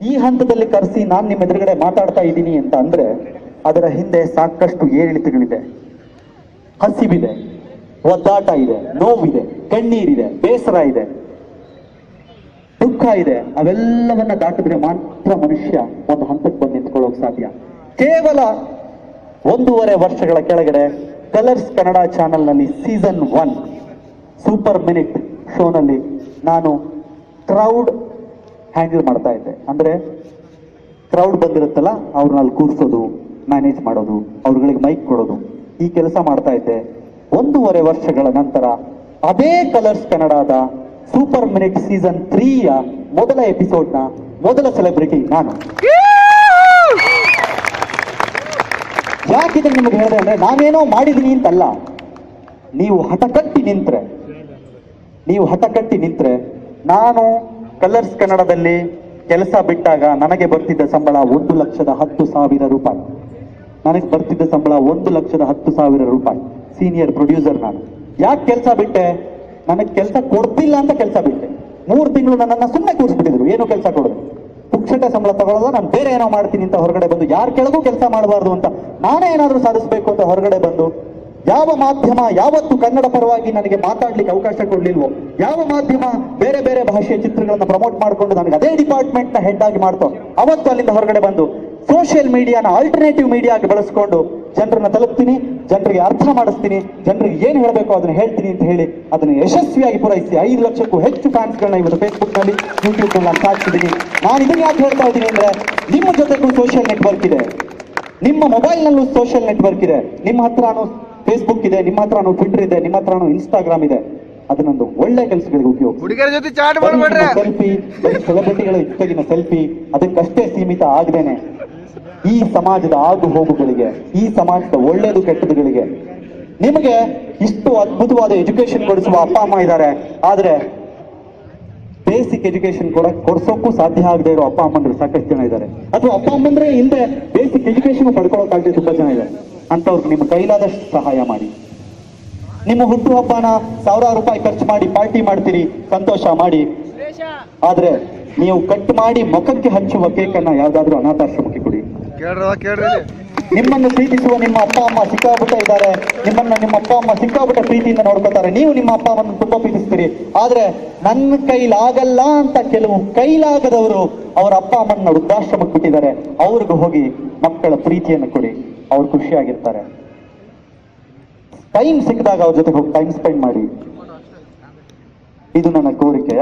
ಈ ಹಂತದಲ್ಲಿ ಕರೆಸಿ ನಾನು ನಿಮ್ಮ ಎದುರುಗಡೆ ಮಾತಾಡ್ತಾ ಇದ್ದೀನಿ ಅಂತ ಅಂದ್ರೆ ಅದರ ಹಿಂದೆ ಸಾಕಷ್ಟು ಏರಿಳಿತಗಳಿದೆ, ಹಸಿವಿದೆ, ಒದ್ದಾಟ ಇದೆ, ನೋವಿದೆ, ಕಣ್ಣೀರಿದೆ, ಬೇಸರ ಇದೆ, ದುಃಖ ಇದೆ. ಅವೆಲ್ಲವನ್ನ ದಾಟಿದ್ರೆ ಮಾತ್ರ ಮನುಷ್ಯ ಒಂದು ಹಂತಕ್ಕೆ ಬಂದು ನಿಂತ್ಕೊಳ್ಳೋಕೆ ಸಾಧ್ಯ. ಕೇವಲ 1.5 ವರ್ಷಗಳ ಕೆಳಗಡೆ ಕಲರ್ಸ್ ಕನ್ನಡ ಚಾನೆಲ್ ನಲ್ಲಿ ಸೀಸನ್ 1 ಸೂಪರ್ ಮಿನಿಟ್ ಶೋನಲ್ಲಿ ನಾನು ಕ್ರೌಡ್ ಹ್ಯಾಂಡಲ್ ಮಾಡ್ತಾ ಇದ್ದೆ. ಅಂದ್ರೆ ಕ್ರೌಡ್ ಬಂದಿರುತ್ತಲ್ಲ, ಅವ್ರನ್ನ ಅಲ್ಲಿ ಕೂರಿಸೋದು, ಮ್ಯಾನೇಜ್ ಮಾಡೋದು, ಅವ್ರಗಳಿಗೆ ಮೈಕ್ ಕೊಡೋದು, ಈ ಕೆಲಸ ಮಾಡ್ತಾ ಇದ್ದೆ. 1.5 ವರ್ಷಗಳ ನಂತರ ಅದೇ ಕಲರ್ಸ್ ಕನ್ನಡದ ಸೂಪರ್ ಮಿನಿಟ್ ಸೀಸನ್ 3ಯ ಮೊದಲ ಎಪಿಸೋಡ್ನ ಮೊದಲ ಸೆಲೆಬ್ರಿಟಿ ನಾನು. ಯಾಕಿದ್ರೆ ನಿಮಗೆ ಹೇಳಿದೆ ಅಂದ್ರೆ ನಾನೇನೋ ಮಾಡಿದೀನಿ ಅಂತಲ್ಲ, ನೀವು ಹಠ ಕಟ್ಟಿ ನಿಂತ್ರೆ ನಾನು ಕಲರ್ಸ್ ಕನ್ನಡದಲ್ಲಿ ಕೆಲಸ ಬಿಟ್ಟಾಗ ನನಗೆ ಬರ್ತಿದ್ದ ಸಂಬಳ 1,10,000 ರೂಪಾಯಿ. ನನಗೆ ಬರ್ತಿದ್ದ ಸಂಬಳ 1,10,000 ರೂಪಾಯಿ. ಸೀನಿಯರ್ ಪ್ರೊಡ್ಯೂಸರ್ ನಾನು. ಯಾಕೆ ಕೆಲಸ ಬಿಟ್ಟೆ? ನನಗೆ ಕೆಲಸ ಕೊಡ್ತಿಲ್ಲ ಅಂತ ಕೆಲಸ ಬಿಟ್ಟೆ. 3 ತಿಂಗಳು ನನ್ನನ್ನು ಸುಮ್ಮನೆ ಕೂರಿಸ್ಬಿಟ್ಟಿದ್ರು, ಏನು ಕೆಲಸ ಕೊಡೋದು, ಪುಕ್ಷಟ ಸಂಬಳ ತಗೊಳ್ಳೋದು, ನಾನು ಬೇರೆ ಏನೋ ಮಾಡ್ತೀನಿ ಅಂತ ಹೊರಗಡೆ ಬಂದು, ಯಾರ ಕೆಳಗೂ ಕೆಲಸ ಮಾಡಬಾರ್ದು ಅಂತ ನಾನೇ ಏನಾದ್ರೂ ಸಾಧಿಸಬೇಕು ಅಂತ ಹೊರಗಡೆ ಬಂದು, ಯಾವ ಮಾಧ್ಯಮ ಯಾವತ್ತು ಕನ್ನಡ ಪರವಾಗಿ ನನಗೆ ಮಾತಾಡ್ಲಿಕ್ಕೆ ಅವಕಾಶ ಕೊಡ್ಲಿಲ್ವೋ, ಯಾವ ಮಾಧ್ಯಮ ಬೇರೆ ಬೇರೆ ಭಾಷೆಯ ಚಿತ್ರಗಳನ್ನ ಪ್ರಮೋಟ್ ಮಾಡಿಕೊಂಡು ನನಗೆ ಅದೇ ಡಿಪಾರ್ಟ್ಮೆಂಟ್ ನ ಹೆಡ್ ಆಗಿ ಮಾಡ್ತೋ, ಅವತ್ತು ಅಲ್ಲಿಂದ ಹೊರಗಡೆ ಬಂದು ಸೋಷಿಯಲ್ ಮೀಡಿಯಾನ ಆಲ್ಟರ್ನೇಟಿವ್ ಮೀಡಿಯಾ ಆಗಿ ಬಳಸ್ಕೊಂಡು ಜನರನ್ನ ತಲುಪ್ತೀನಿ, ಜನರಿಗೆ ಅರ್ಥ ಮಾಡಿಸ್ತೀನಿ, ಜನರಿಗೆ ಏನು ಹೇಳಬೇಕು ಅದನ್ನ ಹೇಳ್ತೀನಿ ಅಂತ ಹೇಳಿ ಅದನ್ನು ಯಶಸ್ವಿಯಾಗಿ ಪೂರೈಸಿ 5 ಲಕ್ಷಕ್ಕೂ ಹೆಚ್ಚು ಫ್ಯಾನ್ಸ್ಗಳನ್ನ ಇವತ್ತು ಫೇಸ್ಬುಕ್ ನಲ್ಲಿ, ಯೂಟ್ಯೂಬ್ ನಲ್ಲಿ ನಾನು ಸಾಧಿಸಿದ್ದೀನಿ. ನಾನು ಇದನ್ನ ಯಾಕೆ ಹೇಳ್ತಾ ಇದ್ದೀನಿ ಅಂದ್ರೆ, ನಿಮ್ಮ ಜೊತೆಗೂ ಸೋಷಿಯಲ್ ನೆಟ್ವರ್ಕ್ ಇದೆ, ನಿಮ್ಮ ಮೊಬೈಲ್ ನಲ್ಲೂ ಸೋಷಿಯಲ್ ನೆಟ್ವರ್ಕ್ ಇದೆ, ನಿಮ್ಮ ಹತ್ರನೂ ಫೇಸ್ಬುಕ್ ಇದೆ, ನಿಮ್ಮ ಹತ್ರನೂ ಟ್ವಿಟರ್ ಇದೆ, ನಿಮ್ಮ ಹತ್ರನೂ ಇನ್ಸ್ಟಾಗ್ರಾಮ್ ಇದೆ. ಅದನ್ನೊಂದು ಒಳ್ಳೆ ಕೆಲಸಗಳಿಗೆ ಉಪಯೋಗಿಸಿ. ಸೆಲ್ಫಿ, ಸೆಲೆಬ್ರಿಟಿಗಳ ಜೊತೆಗಿನ ಸೆಲ್ಫಿ ಅದಕ್ಕಷ್ಟೇ ಸೀಮಿತ ಆಗದೇನೆ ಈ ಸಮಾಜದ ಆಗು ಹೋಗುಗಳಿಗೆ, ಈ ಸಮಾಜದ ಒಳ್ಳೇದು ಕೆಟ್ಟದುಗಳಿಗೆ ನಿಮಗೆ ಇಷ್ಟು ಅದ್ಭುತವಾದ ಎಜುಕೇಶನ್ ಕೊಡಿಸುವ ಅಪ್ಪ ಅಮ್ಮ ಇದ್ದಾರೆ. ಆದ್ರೆ ಬೇಸಿಕ್ ಎಜುಕೇಶನ್ ಕೊಡ್ಸೋಕ್ಕೂ ಸಾಧ್ಯ ಆಗದೆ ಇರೋ ಅಪ್ಪ ಅಮ್ಮಂದ್ರು ಸಾಕಷ್ಟು ಜನ ಇದ್ದಾರೆ. ಅಥವಾ ಅಪ್ಪ ಅಮ್ಮಂದ್ರೆ ಹಿಂದೆ ಬೇಸಿಕ್ ಎಜುಕೇಶನ್ ಪಡ್ಕೊಳ್ಳೋಕ್ಕಾಗದೆ ತುಂಬಾ ಜನ ಇದ್ದಾರೆ. ಅಂತವ್ರಿಗೆ ನಿಮ್ಮ ಕೈಲಾದಷ್ಟು ಸಹಾಯ ಮಾಡಿ. ನಿಮ್ಮ ಹುಟ್ಟು ಹಬ್ಬನ 1000 ರೂಪಾಯಿ ಖರ್ಚು ಮಾಡಿ ಪಾರ್ಟಿ ಮಾಡ್ತೀರಿ, ಸಂತೋಷ ಮಾಡಿ. ಆದ್ರೆ ನೀವು ಕಟ್ ಮಾಡಿ ಮುಖಕ್ಕೆ ಹಚ್ಚುವ ಕೇಕನ್ನ ಯಾವ್ದಾದ್ರು ಅನಾಥಾಶ್ರಮಕ್ಕೆ ಕೊಡಿ. ನಿಮ್ಮನ್ನು ಪ್ರೀತಿಸುವ ನಿಮ್ಮ ಅಪ್ಪ ಅಮ್ಮ ಸಿಕ್ಕಾಬಿಟ್ಟ ಇದ್ದಾರೆ, ನಿಮ್ಮ ಅಪ್ಪ ಅಮ್ಮ ಸಿಕ್ಕಾಬಿಟ್ಟ ಪ್ರೀತಿಯಿಂದ ನೋಡ್ಕೋತಾರೆ, ನೀವು ನಿಮ್ಮ ಅಪ್ಪ ಅಮ್ಮನ ತುಂಬಾ ಪ್ರೀತಿಸ್ತೀರಿ. ಆದ್ರೆ ನನ್ನ ಕೈಲಾಗಲ್ಲ ಅಂತ ಕೆಲವು ಕೈಲಾಗದವರು ಅವರ ಅಪ್ಪ ಅಮ್ಮನ ವೃದ್ಧಾಶ್ರಮಕ್ಕೆ ಬಿಟ್ಟಿದ್ದಾರೆ. ಅವ್ರಿಗೆ ಹೋಗಿ ಮಕ್ಕಳ ಪ್ರೀತಿಯನ್ನು ಕೊಡಿ, ಅವ್ರು ಖುಷಿಯಾಗಿರ್ತಾರೆ. ಟೈಮ್ ಸಿಕ್ಕಿದಾಗ ಅವ್ರ ಜೊತೆ ಹೋಗಿ ಟೈಮ್ ಸ್ಪೆಂಡ್ ಮಾಡಿ. ಇದು ನನ್ನ ಕೋರಿಕೆ.